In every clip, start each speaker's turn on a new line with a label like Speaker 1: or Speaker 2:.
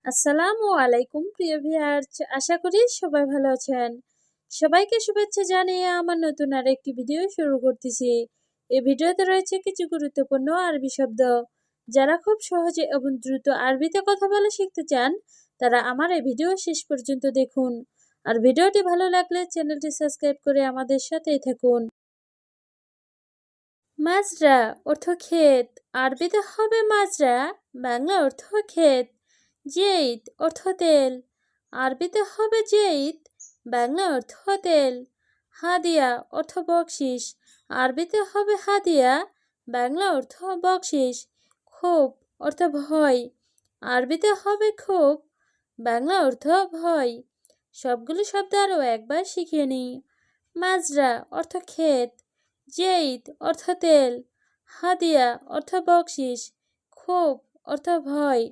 Speaker 1: আসসালামু আলাইকুম প্রিয় ভিউয়ার্স, আশা করি সবাই ভালো আছেন। সবাইকে শুভেচ্ছা জানিয়ে আমার নতুন আরেকটি ভিডিও শুরু করতেছি। এই ভিডিওতে রয়েছে কিছু গুরুত্বপূর্ণ আরবি শব্দ। যারা খুব সহজে এবং দ্রুত আরবিতে কথা বলা শিখতে চান, তারা আমার এই ভিডিও শেষ পর্যন্ত দেখুন। আর ভিডিওটি ভালো লাগলে চ্যানেলটি সাবস্ক্রাইব করে আমাদের সাথেই থাকুন। মাজরা অর্থ ক্ষেত, আরবিতে হবে মাজরা, বাংলা অর্থ ক্ষেত। জেইদ অর্থ তেল, আরবিতে হবে জেইদ, বাংলা অর্থ তেল। হাদিয়া অর্থ বকশিস, আরবিতে হবে হাদিয়া, বাংলা অর্থ বকশিস। ক্ষোভ অর্থ ভয়, আরবিতে হবে ক্ষোভ, বাংলা অর্থ ভয়। সবগুলো শব্দ আরও একবার শিখিয়ে নিই। মাজরা অর্থ ক্ষেত, জেইদ অর্থ তেল, হাদিয়া অর্থ বকশিস, ক্ষোভ অর্থ ভয়।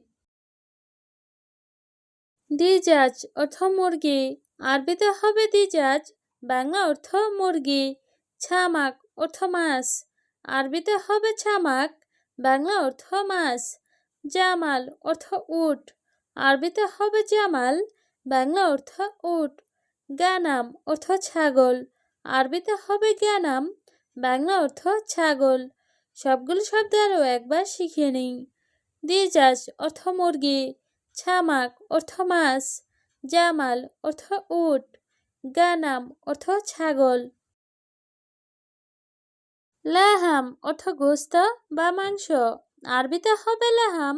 Speaker 1: দিজাজ অর্থ মুরগি, আরবিতে হবে দিজাজ, বাংলা অর্থ মুরগি। ছামাক অর্থ মাছ, আরবিতে হবে ছামাক, বাংলা অর্থ মাছ। জামাল অর্থ উট, আরবিতে হবে জামাল, বাংলা অর্থ উট। গানাম অর্থ ছাগল, আরবিতে হবে গানাম, বাংলা অর্থ ছাগল। সবগুলো শব্দ আরও একবার শিখিয়ে নিই। দিজাজ অর্থ মুরগি, ছামাক অর্থ মাছ, জামাল অর্থ উট, গানাম অর্থ ছাগল। লাহাম অর্থ গোস্ত বা মাংস, আরবিতে হবে লাহাম,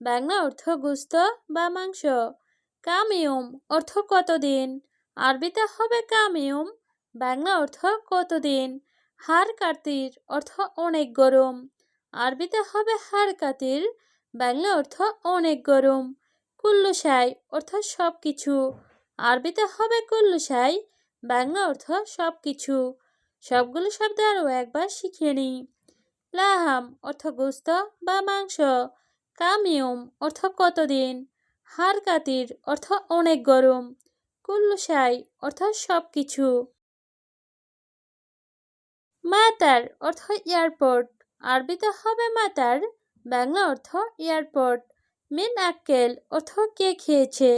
Speaker 1: বাংলা অর্থ গোস্ত বা মাংস। কামিয়ম অর্থ কতদিন, আরবিতে হবে কামিয়ম, বাংলা অর্থ কতদিন। হাড় কাতির অর্থ অনেক গরম, আরবিতে হবে হাড় কাতির, বাংলা অর্থ অনেক গরম। কুল্লুসাই অর্থ সব কিছু, আরবিতে হবে কুল্লুসাই, বাংলা অর্থ সব কিছু। সবগুলো শব্দ আরও একবার শিখিয়ে নিই। লাহাম অর্থ গোস্ত বা মাংস, কামিয়ম অর্থ কতদিন, হাড় কাতির অর্থ অনেক গরম, কুল্লুসাই অর্থ সব কিছু। মাতার অর্থ এয়ারপোর্ট, আরবিতে হবে মাতার, বাংলা অর্থ এয়ারপোর্ট। মিন আক্কেল অর্থ কে খেয়েছে,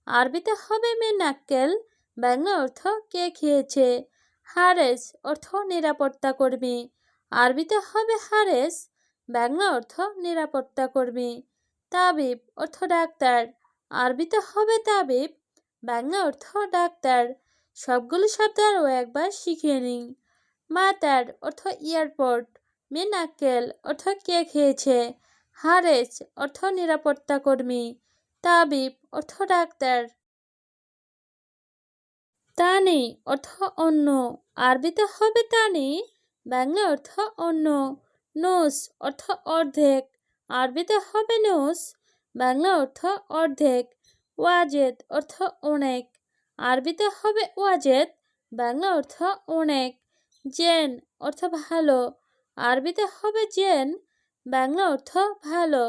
Speaker 1: আরবিতে হবে মিন আক্কেল, বাংলা অর্থ কে খেয়েছে। হারেস অর্থ নিরাপত্তা কর্মী, আরবিতে হবে হারেস, বাংলা অর্থ নিরাপত্তা কর্মী। তাবিব অর্থ ডাক্তার, আরবিতে হবে তাবিব, বাংলা অর্থ ডাক্তার। সবগুলো শব্দ আরও একবার শিখিয়ে নিই। মাতার অর্থ এয়ারপোর্ট, মিন আক্কেল অর্থ কে খেয়েছে, হারেস অর্থ নিরাপত্তা কর্মী, তাবিব অর্থ ডাক্তার। তানি অর্থ অন্য, আরবিতে হবে তানি, বাংলা অর্থ অন্য। নোস অর্থ অর্ধেক, আরবিতে হবে নোস, বাংলা অর্থ অর্ধেক। ওয়াজেদ অর্থ অনেক, আরবিতে হবে ওয়াজেদ, বাংলা অর্থ অনেক। জেন অর্থ ভালো, আরবিতে হবে জেন, বাংলা অর্থ ভালো।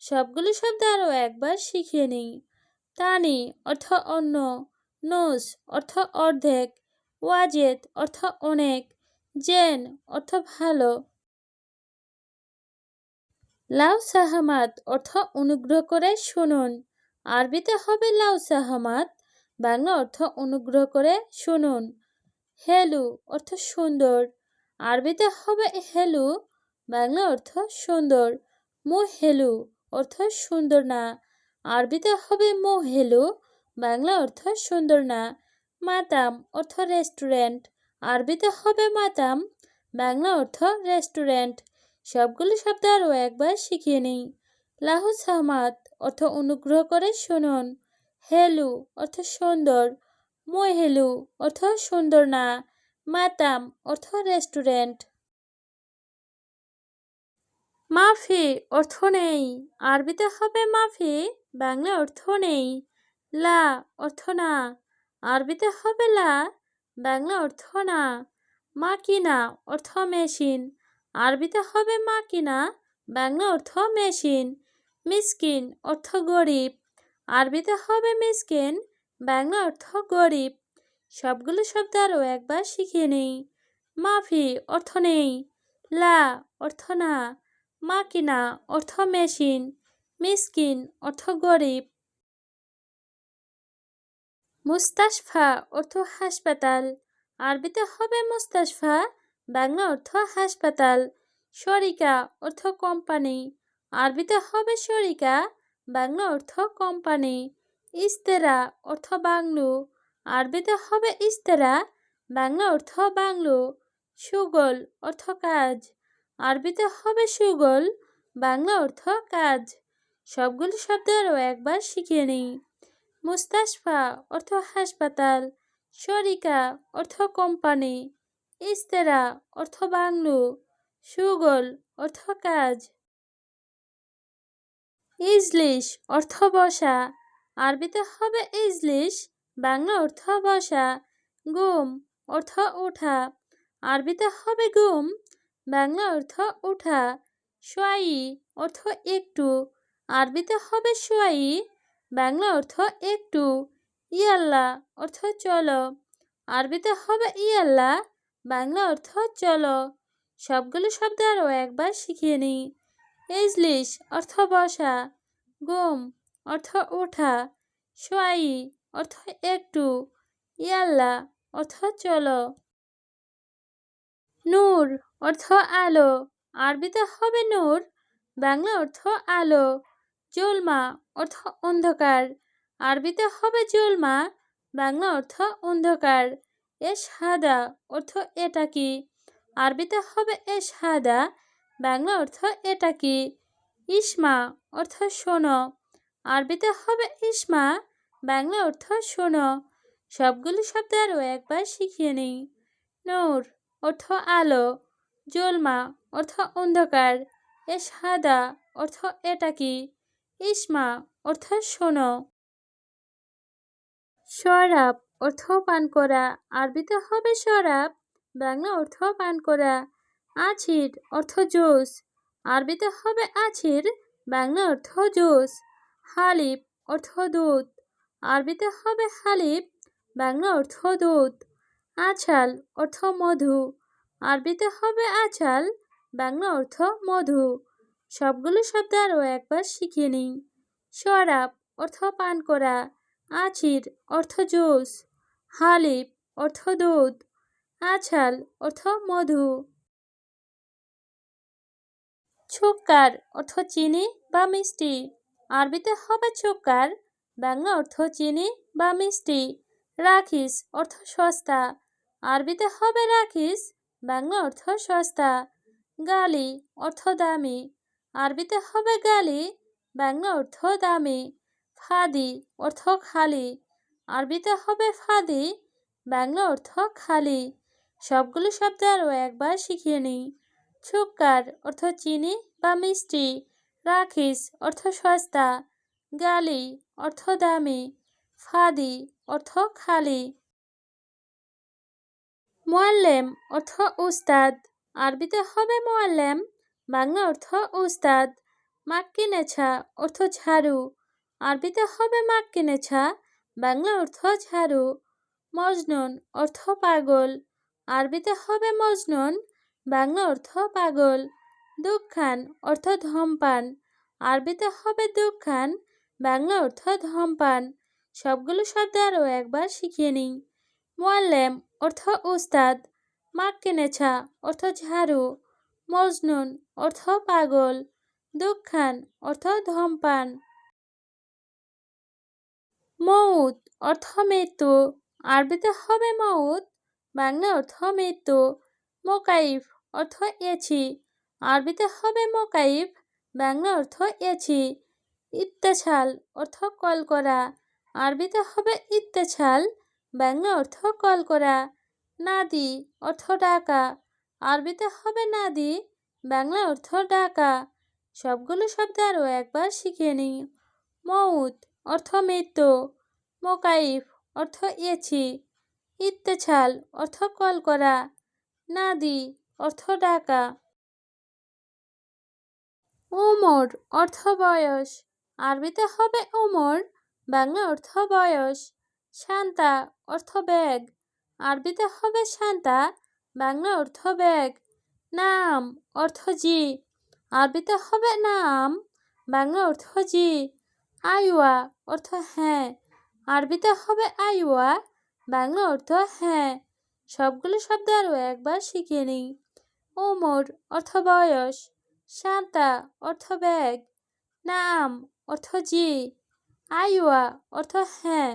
Speaker 1: সবগুলো শব্দ আরও একবার শিখিয়ে নিই। তানি অর্থ অন্য, নোস অর্থ অর্ধেক, ওয়াজেদ অর্থ অনেক, জেন অর্থ ভালো। লাউ সাহামাত অর্থ অনুগ্রহ করে শুনুন, আরবিতে হবে লাউ সাহামাত, বাংলা অর্থ অনুগ্রহ করে শুনুন। হেলু অর্থ সুন্দর, আরবিতে হবে হেলু, বাংলা অর্থ সুন্দর। হেলু অর্থ সুন্দর না, আরবিতে হবে হেলু, বাংলা অর্থ সুন্দর না। মাতাম অর্থ রেস্টুরেন্ট, আরবিতে হবে মাতাম, বাংলা অর্থ রেস্টুরেন্ট। সবগুলো শব্দ আরও একবার শিখিয়ে নিই। লাহু সামাত অর্থ অনুগ্রহ করে শুনুন, হেলু অর্থ সুন্দর, হেলু অর্থ সুন্দর না, মাতাম অর্থ রেস্টুরেন্ট। মাফি অর্থ নেই, আরবিতে হবে মাফি, বাংলা অর্থ নেই। লা অর্থ না, আরবিতে হবে লা, বাংলা অর্থ না। মাকিনা অর্থ মেশিন, আরবিতে হবে মাকিনা, বাংলা অর্থ মেশিন। মিসকিন অর্থ গরিব, আরবিতে হবে মিসকিন, বাংলা অর্থ গরিব। সবগুলো শব্দ আরও একবার শিখিয়ে নেই। মাফি অর্থ নেই, লা অর্থ না, মাকিনা অর্থ মেশিন, মিসকিন অর্থ গরিব। মুস্তাশফা অর্থ হাসপাতাল, আরবিতে হবে মুস্তাশফা, বাংলা অর্থ হাসপাতাল। শরিকা অর্থ কোম্পানি, আরবিতে হবে শরিকা, বাংলা অর্থ কোম্পানি। ইস্তেরা অর্থ বাংলো, আরবিতে হবে ইস্তেরা, বাংলা অর্থ বাংলো। সুগল অর্থ কাজ, আরবিতে হবে সুগল, বাংলা অর্থ কাজ। সবগুলো শব্দ আরও একবার শিখিয়ে নিই। মুস্তাশফা অর্থ হাসপাতাল, শরিকা অর্থ কোম্পানি, ইস্তেরা অর্থ বাংলো, সুগল অর্থ কাজ। ইজলিস অর্থ বসা, আরবিতে হবে ইজলিস, বাংলা অর্থ বসা। গুম অর্থ ওঠা, আরবিতে হবে গুম, বাংলা অর্থ ওঠা। সোয়াই অর্থ একটু, আরবিতে হবে সোয়াই, বাংলা অর্থ একটু। ইয়াল্লা অর্থ চলো, আরবিতে হবে ইয়াল্লা, বাংলা অর্থ চলো। সবগুলো শব্দ আরও একবার শিখিয়ে নিই। ইজলিস অর্থ বসা, গুম অর্থ ওঠা, সোয়াই অর্থ একটু, ইয়াল্লা অর্থ চলো। নূর অর্থ আলো, আরবিতে হবে নূর, বাংলা অর্থ আলো। জুলমা অর্থ অন্ধকার, আরবিতে হবে জুলমা, বাংলা অর্থ অন্ধকার। এশহাদা অর্থ এটা কি, আরবিতে হবে এশহাদা, বাংলা অর্থ এটা কি। ইসমা অর্থ শোনো, আরবিতে হবে ইসমা, বাংলা অর্থ শোনো। সবগুলো শব্দ আরও একবার শিখিয়ে নিই। নূর অর্থ আলো, জুলমা অর্থ অন্ধকার, এশহাদা অর্থ এটা কি, ইসমা অর্থ শোনো। শরাব অর্থ পান করা, আরবিতে হবে শরাব, বাংলা অর্থ পান করা। আছির অর্থ জুস, আরবিতে হবে আছির, বাংলা অর্থ জুস। হালিব অর্থ দুধ, আরবিতে হবে হালিব, বাংলা অর্থ দুধ। আছাল অর্থ মধু, আরবিতে হবে আছাল, বাংলা অর্থ মধু। সবগুলো শব্দ আরও একবার শিখিয়ে নিই। শরাব অর্থ পান করা, আছির অর্থ জুস, হালিব অর্থ দুধ, আছাল অর্থ মধু। ছুক্কার অর্থ চিনি বা মিষ্টি, আরবিতে হবে ছুক্কার, বাংলা অর্থ চিনি বা মিষ্টি। রাখিস অর্থ সস্তা, আরবিতে হবে রাখিস, বাংলা অর্থ সস্তা। গালি অর্থ দামি, আরবিতে হবে গালি, বাংলা অর্থ দামি। ফাদি অর্থ খালি, আরবিতে হবে ফাদি, বাংলা অর্থ খালি। সবগুলো শব্দ আরও একবার শিখিয়ে নিই। ছুক্কার অর্থ চিনি বা মিষ্টি, রাখিস অর্থ সস্তা, গালি অর্থ দামি, ফাদি অর্থ খালি। মোয়াল্লেম অর্থ উস্তাদ, আরবিতে হবে মোয়াল্লেম, বাংলা অর্থ উস্তাদ। মাক্কিনেছা অর্থ ঝাড়ু, আরবিতে হবে মাক্কিনেছা, বাংলা অর্থ ঝাড়ু। মজনুন অর্থ পাগল, আরবিতে হবে মজনুন, বাংলা অর্থ পাগল। দুঃখান অর্থ ধূমপান, আরবিতে হবে দুঃখান, বাংলা অর্থ ধূমপান। সবগুলো শব্দ আরও একবার শিখিয়ে নিই। মোয়াল্লেম অর্থ উস্তাদ, মাক্কিনেছা অর্থ ঝাড়ু, মজনুন অর্থ পাগল, দুঃখান অর্থ ধূমপান। মউত অর্থ মৃত্যু, আরবিতে হবে মউত, বাংলা অর্থ মৃত্যু। মোকাইফ অর্থ এছি, আরবিতে হবে মোকাইফ, বাংলা অর্থ এছি। ইত্তেছাল অর্থ কল করা, আরবিতে হবে ইত্তেছাল, বাংলা অর্থ কল করা। নাদি অর্থ ডাকা, আরবিতে হবে নাদি, বাংলা অর্থ ডাকা। সবগুলো শব্দ আরও একবার শিখিয়ে নিই। মউত অর্থ মৃত্যু, মোকাইফ অর্থ এছি, ইত্তেছাল অর্থ কল করা, নাদি অর্থ ডাকা। উমর অর্থ বয়স, আরবিতে হবে উমর, বাংলা অর্থ বয়স। শান্তা অর্থ ব্যাগ, আরবিতে হবে শান্তা, বাংলা অর্থ ব্যাগ। নাম অর্থ জি, আরবিতে হবে নাম, বাংলা অর্থ জি। আইওয়া অর্থ হ্যাঁ, আরবিতে হবে আইওয়া, বাংলা অর্থ হ্যাঁ। সবগুলো শব্দ আরও একবার শিখে নিই। ওমর অর্থ বয়স, শান্তা অর্থ ব্যাগ, নাম অর্থ জি, আইওয়া অর্থ হ্যাঁ।